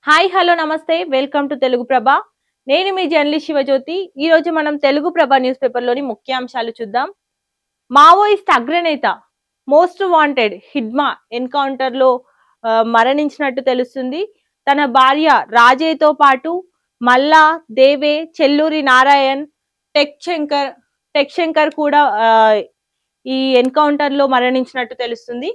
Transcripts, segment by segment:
Hi hello నమస్తే welcome to Telugu ప్రభ. నేను మీ journalist Shivajyothi. ఈ రోజు మనం తెలుగు ప్రభ న్యూస్ పేపర్ లోని ముఖ్యాంశాలు చూద్దాం. మావోయిస్ట్ అగ్రనేత మోస్ట్ వాంటెడ్ హిడ్మా ఎన్కౌంటర్ లో మరణించినట్టు తెలుస్తుంది. తన భార్య రాజేతో పాటు మల్లా దేవే, చెల్లూరి నారాయణ్, టెక్ శంకర్ కూడా ఈ ఎన్కౌంటర్ లో మరణించినట్టు తెలుస్తుంది.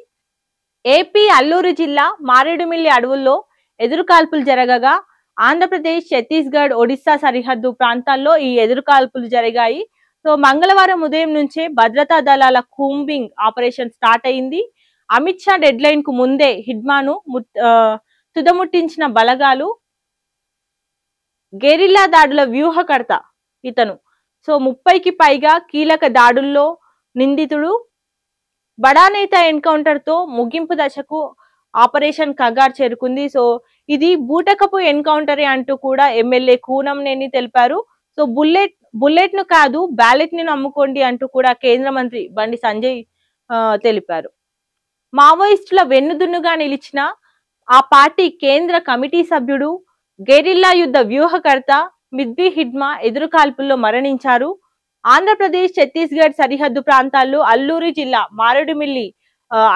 ఏపీ అల్లూరు జిల్లా మారేడుమిల్లి అడవుల్లో ఎదురుకాల్పులు జరగగా ఆంధ్రప్రదేశ్, ఛత్తీస్గఢ్, ఒడిశా సరిహద్దు ప్రాంతాల్లో ఈ ఎదురుకాల్పులు జరిగాయి. సో మంగళవారం ఉదయం నుంచే భద్రతా దళాల కూంబింగ్ ఆపరేషన్ స్టార్ట్ అయింది. అమిత్ షా డెడ్ లైన్ కు ముందే హిడ్మాను తుదముట్టించిన బలగాలు. గెరిల్లా దాడుల వ్యూహకర్త ఇతను. సో 30కి పైగా కీలక దాడుల్లో నిందితుడు. బడా నేత ఎన్కౌంటర్ తో ముగింపు దశకు ఆపరేషన్ కగార్ చేరుకుంది. సో ఇది బూటకపు ఎన్కౌంటరే అంటూ కూడా ఎమ్మెల్యే కూనంనేని తెలిపారు. సో బుల్లెట్ ను కాదు బ్యాలెట్ ని నమ్ముకోండి అంటూ కూడా కేంద్ర మంత్రి బండి సంజయ్ తెలిపారు. మావోయిస్టుల వెన్నుదున్నుగా నిలిచిన ఆ పార్టీ కేంద్ర కమిటీ సభ్యుడు, గెరిల్లా యుద్ధ వ్యూహకర్త మిద్వి హిడ్మా ఎదురుకాల్పుల్లో మరణించారు. ఆంధ్రప్రదేశ్, ఛత్తీస్గఢ్ సరిహద్దు ప్రాంతాల్లో అల్లూరి జిల్లా మారేడుమిల్లి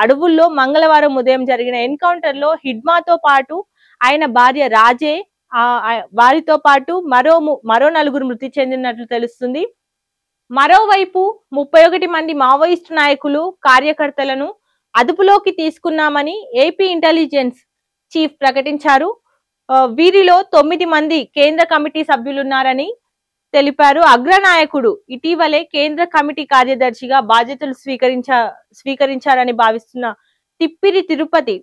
అడవుల్లో మంగళవారం ఉదయం జరిగిన ఎన్కౌంటర్ లో హిడ్మాతో పాటు ఆయన భార్య రాజే, వారితో పాటు మరో నలుగురు మృతి చెందినట్లు తెలుస్తుంది. మరోవైపు 31 మంది మావోయిస్టు నాయకులు, కార్యకర్తలను అదుపులోకి తీసుకున్నామని ఏపీ ఇంటెలిజెన్స్ చీఫ్ ప్రకటించారు. వీరిలో 9 మంది కేంద్ర కమిటీ సభ్యులున్నారని తెలిపారు. అగ్రనాయకుడు ఇటీవలే కేంద్ర కమిటీ కార్యదర్శిగా బాధ్యతలు స్వీకరించారని భావిస్తున్న తిప్పిరి తిరుపతి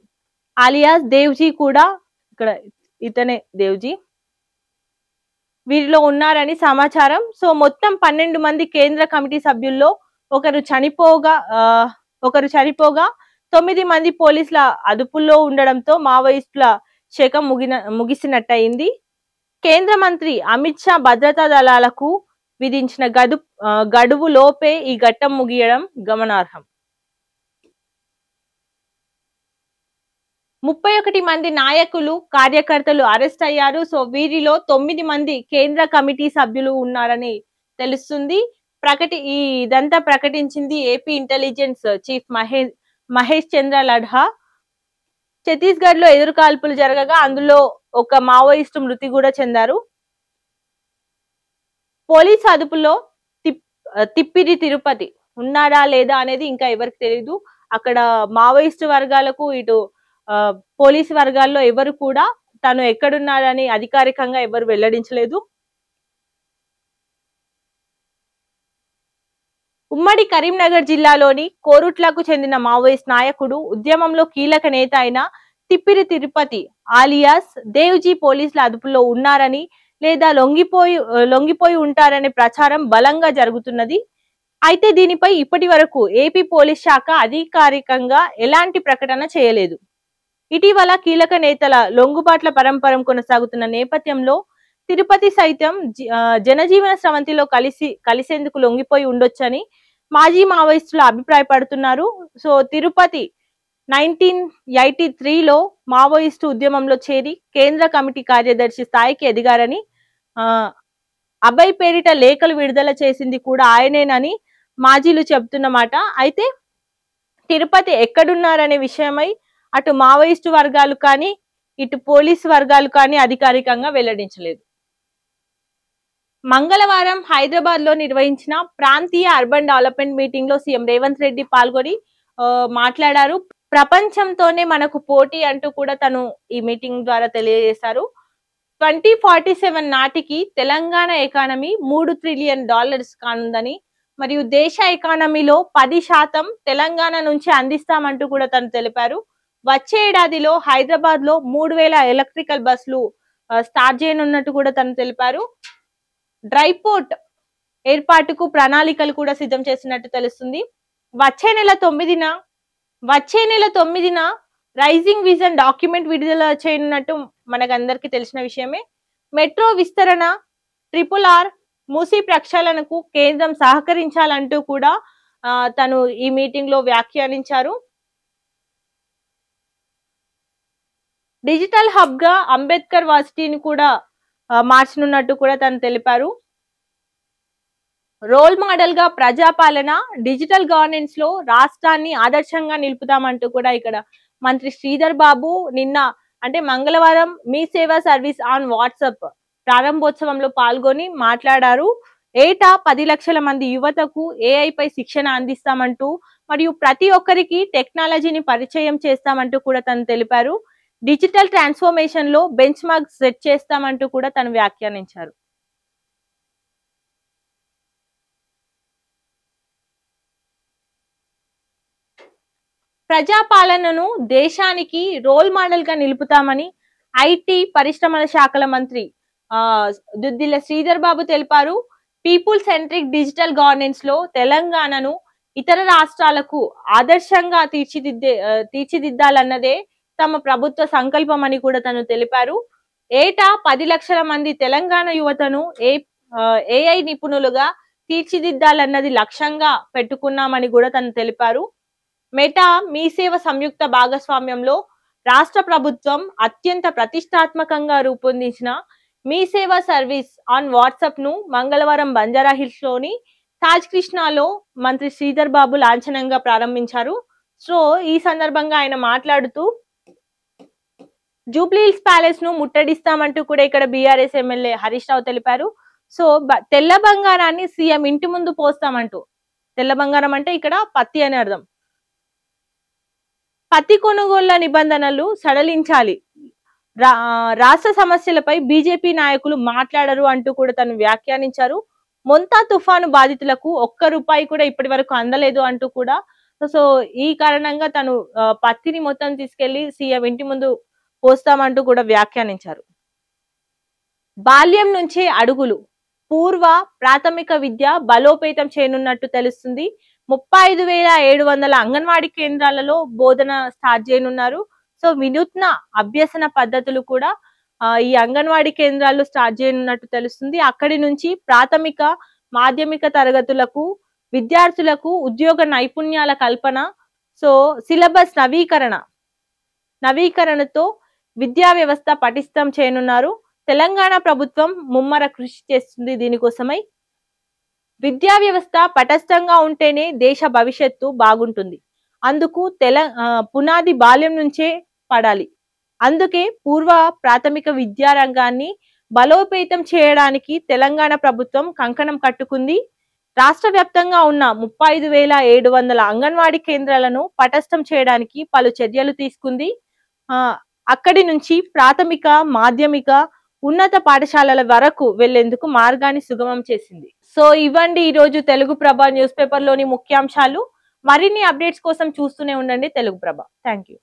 అలియాస్ దేవ్జీ కూడా, ఇక్కడ ఇతనే దేవ్జీ, వీరిలో ఉన్నారని సమాచారం. సో మొత్తం 12 మంది కేంద్ర కమిటీ సభ్యుల్లో ఒకరు చనిపోగా 9 మంది పోలీసుల అదుపులో ఉండడంతో మావోయిస్టుల శకం ముగిసినట్టయింది. కేంద్ర మంత్రి అమిత్ షా భద్రతా దళాలకు విధించిన గడువు లోపే ఈ ఘట్టం ముగియడం గమనార్హం. 31 మంది నాయకులు, కార్యకర్తలు అరెస్ట్ అయ్యారు. సో వీరిలో 9 మంది కేంద్ర కమిటీ సభ్యులు ఉన్నారని తెలుస్తుంది. ఇదంతా ప్రకటించింది ఏపీ ఇంటెలిజెన్స్ చీఫ్ మహేష్ చంద్ర లడ్హా. ఛత్తీస్గఢ్ లో ఎదురుకాల్పులు జరగగా అందులో ఒక మావోయిస్టు మృతి కూడా చెందారు. పోలీసు అదుపులో తిప్పిరి తిరుపతి ఉన్నాడా లేదా అనేది ఇంకా ఎవరికి తెలియదు. అక్కడ మావోయిస్టు వర్గాలకు, ఇటు పోలీసు వర్గాల్లో ఎవరు కూడా తను ఎక్కడున్నాడని అధికారికంగా ఎవరు వెల్లడించలేదు. ఉమ్మడి కరీంనగర్ జిల్లాలోని కోరుట్లకు చెందిన మావోయిస్ట్ నాయకుడు, ఉద్యమంలో కీలక నేత అయిన తిప్పిరి ఆలియాస్ దేవ్జీ పోలీసుల అదుపులో ఉన్నారని లేదా లొంగిపోయి ఉంటారనే ప్రచారం బలంగా జరుగుతున్నది. అయితే దీనిపై ఇప్పటి వరకు ఏపీ పోలీస్ శాఖ అధికారికంగా ఎలాంటి ప్రకటన చేయలేదు. ఇటీవల కీలక నేతల లొంగుబాట్ల పరంపర కొనసాగుతున్న నేపథ్యంలో తిరుపతి సైతం జనజీవన స్రవంతిలో కలిసేందుకు లొంగిపోయి ఉండొచ్చని మాజీ మావోయిస్టులు అభిప్రాయపడుతున్నారు. సో తిరుపతి 1983లో మావోయిస్టు ఉద్యమంలో చేరి కేంద్ర కమిటీ కార్యదర్శి స్థాయికి ఎదిగారని, అభయ్ పేరిట లేఖలు విడుదల చేసింది కూడా ఆయనేనని మాజీలు చెబుతున్నమాట. అయితే తిరుపతి ఎక్కడున్నారనే విషయమై అటు మావోయిస్టు వర్గాలు కానీ ఇటు పోలీసు వర్గాలు కానీ అధికారికంగా వెల్లడించలేదు. మంగళవారం హైదరాబాద్ లో నిర్వహించిన ప్రాంతీయ అర్బన్ డెవలప్మెంట్ మీటింగ్ లో సీఎం రేవంత్ రెడ్డి పాల్గొని మాట్లాడారు. ప్రపంచంతోనే మనకు పోటీ అంటూ కూడా తను ఈ మీటింగ్ ద్వారా తెలియజేశారు. 2047 నాటికి తెలంగాణ ఎకానమీ $3 ట్రిలియన్ కానుందని, మరియు దేశ ఎకానమీలో 10% తెలంగాణ నుంచి అందిస్తామంటూ కూడా తను తెలిపారు. వచ్చే ఏడాదిలో హైదరాబాద్ లో 3000 ఎలక్ట్రికల్ బస్సులు స్టార్ట్ చేయనున్నట్టు కూడా తను తెలిపారు. డ్రై పోర్ట్ ఏర్పాటుకు ప్రణాళికలు కూడా సిద్ధం చేసినట్టు తెలుస్తుంది. వచ్చే నెల 9న రైజింగ్ విజన్ డాక్యుమెంట్ విడుదల చేయనున్నట్టు మనకందరికీ తెలిసిన విషయమే. మెట్రో విస్తరణ, RRR, మూసీ ప్రక్షాళనకు కేంద్రం సహకరించాలంటూ కూడా తను ఈ మీటింగ్ లో వ్యాఖ్యానించారు. డిజిటల్ హబ్ గా అంబేద్కర్ వర్సిటీని కూడా మార్చనున్నట్టు కూడా తను తెలిపారు. రోల్ మోడల్ గా ప్రజాపాలన, డిజిటల్ గవర్నెన్స్ లో రాష్ట్రాన్ని ఆదర్శంగా నిలుపుతామంటూ కూడా ఇక్కడ మంత్రి శ్రీధర్ బాబు నిన్న అంటే మంగళవారం మీ సేవా సర్వీస్ ఆన్ వాట్సాప్ ప్రారంభోత్సవంలో పాల్గొని మాట్లాడారు. ఏటా 10 లక్షల మంది యువతకు ఏఐ పై శిక్షణ అందిస్తామంటూ మరియు ప్రతి ఒక్కరికి టెక్నాలజీని పరిచయం చేస్తామంటూ కూడా తను తెలిపారు. డిజిటల్ ట్రాన్స్ఫర్మేషన్ లో బెంచ్ మార్క్ సెట్ చేస్తామంటూ కూడా తను వ్యాఖ్యానించారు. ప్రజాపాలనను దేశానికి రోల్ మోడల్ గా నిలుపుతామని ఐటీ పరిశ్రమల శాఖల మంత్రి దుద్దిల్ల శ్రీధర్ బాబు తెలిపారు. పీపుల్ సెంట్రిక్ డిజిటల్ గవర్నెన్స్ లో తెలంగాణను ఇతర రాష్ట్రాలకు ఆదర్శంగా తీర్చిదిద్దాలన్నదే తమ ప్రభుత్వ సంకల్పం అని కూడా తను తెలిపారు. ఏటా 10 లక్షల మంది తెలంగాణ యువతను ఏఐ నిపుణులుగా తీర్చిదిద్దాలన్నది లక్ష్యంగా పెట్టుకున్నామని కూడా తను తెలిపారు. మెటా మీ సేవ సంయుక్త భాగస్వామ్యంలో రాష్ట్ర ప్రభుత్వం అత్యంత ప్రతిష్టాత్మకంగా రూపొందించిన మీ సేవ సర్వీస్ ఆన్ వాట్సాప్ ను మంగళవారం బంజారా హిల్స్ లోని తాజ్ కృష్ణాలో మంత్రి శ్రీధర్ బాబు లాంఛనంగా ప్రారంభించారు. సో ఈ సందర్భంగా ఆయన మాట్లాడుతూ జూబ్లీహిల్స్ ప్యాలెస్ ను ముట్టడిస్తామంటూ కూడా ఇక్కడ బీఆర్ఎస్ ఎమ్మెల్యే హరీష్ రావు తెలిపారు. సో తెల్ల బంగారాన్ని సీఎం ఇంటి ముందు పోస్తామంటూ, తెల్ల బంగారం అంటే ఇక్కడ పత్తి అని అర్థం, పత్తి కొనుగోళ్ల నిబంధనలు సడలించాలి, రాష్ట్ర సమస్యలపై బీజేపీ నాయకులు మాట్లాడరు అంటూ కూడా తను వ్యాఖ్యానించారు. మొంతా తుఫాను బాధితులకు ₹1 కూడా ఇప్పటి వరకు అందలేదు అంటూ కూడా, సో ఈ కారణంగా తను పత్తిని మొత్తం తీసుకెళ్లి సీఎం ఇంటి ముందు పోస్తామంటూ కూడా వ్యాఖ్యానించారు. బాల్యం నుంచే అడుగులు, పూర్వ ప్రాథమిక విద్య బలోపేతం చేయనున్నట్టు తెలుస్తుంది. 35,700 అంగన్వాడీ కేంద్రాలలో బోధన స్టార్ట్ చేయనున్నారు. సో వినూత్న అభ్యసన పద్ధతులు కూడా ఈ అంగన్వాడీ కేంద్రాల్లో స్టార్ట్ చేయనున్నట్టు తెలుస్తుంది. అక్కడి నుంచి ప్రాథమిక మాధ్యమిక తరగతులకు విద్యార్థులకు ఉద్యోగ నైపుణ్యాల కల్పన, సో సిలబస్ నవీకరణతో విద్యా వ్యవస్థ పటిష్టం చేయనున్నారు. తెలంగాణ ప్రభుత్వం ముమ్మర కృషి చేస్తుంది దీనికోసమై. విద్యా వ్యవస్థ పటిష్టంగా ఉంటేనే దేశ భవిష్యత్తు బాగుంటుంది. అందుకు పునాది బాల్యం నుంచే పడాలి. అందుకే పూర్వ ప్రాథమిక విద్యా రంగాన్ని బలోపేతం చేయడానికి తెలంగాణ ప్రభుత్వం కంకణం కట్టుకుంది. రాష్ట్ర వ్యాప్తంగా ఉన్న 35,700 అంగన్వాడీ కేంద్రాలను పటిష్టం చేయడానికి పలు చర్యలు తీసుకుంది. అక్కడి నుంచి ప్రాథమిక మాధ్యమిక ఉన్నత పాఠశాలల వరకు వెళ్లేందుకు మార్గాన్ని సుగమం చేసింది. సో ఇవ్వండి ఈ రోజు తెలుగు ప్రభ న్యూస్ పేపర్ లోని ముఖ్యాంశాలు. మరిన్ని అప్డేట్స్ కోసం చూస్తూనే ఉండండి తెలుగు ప్రభ. Thank you.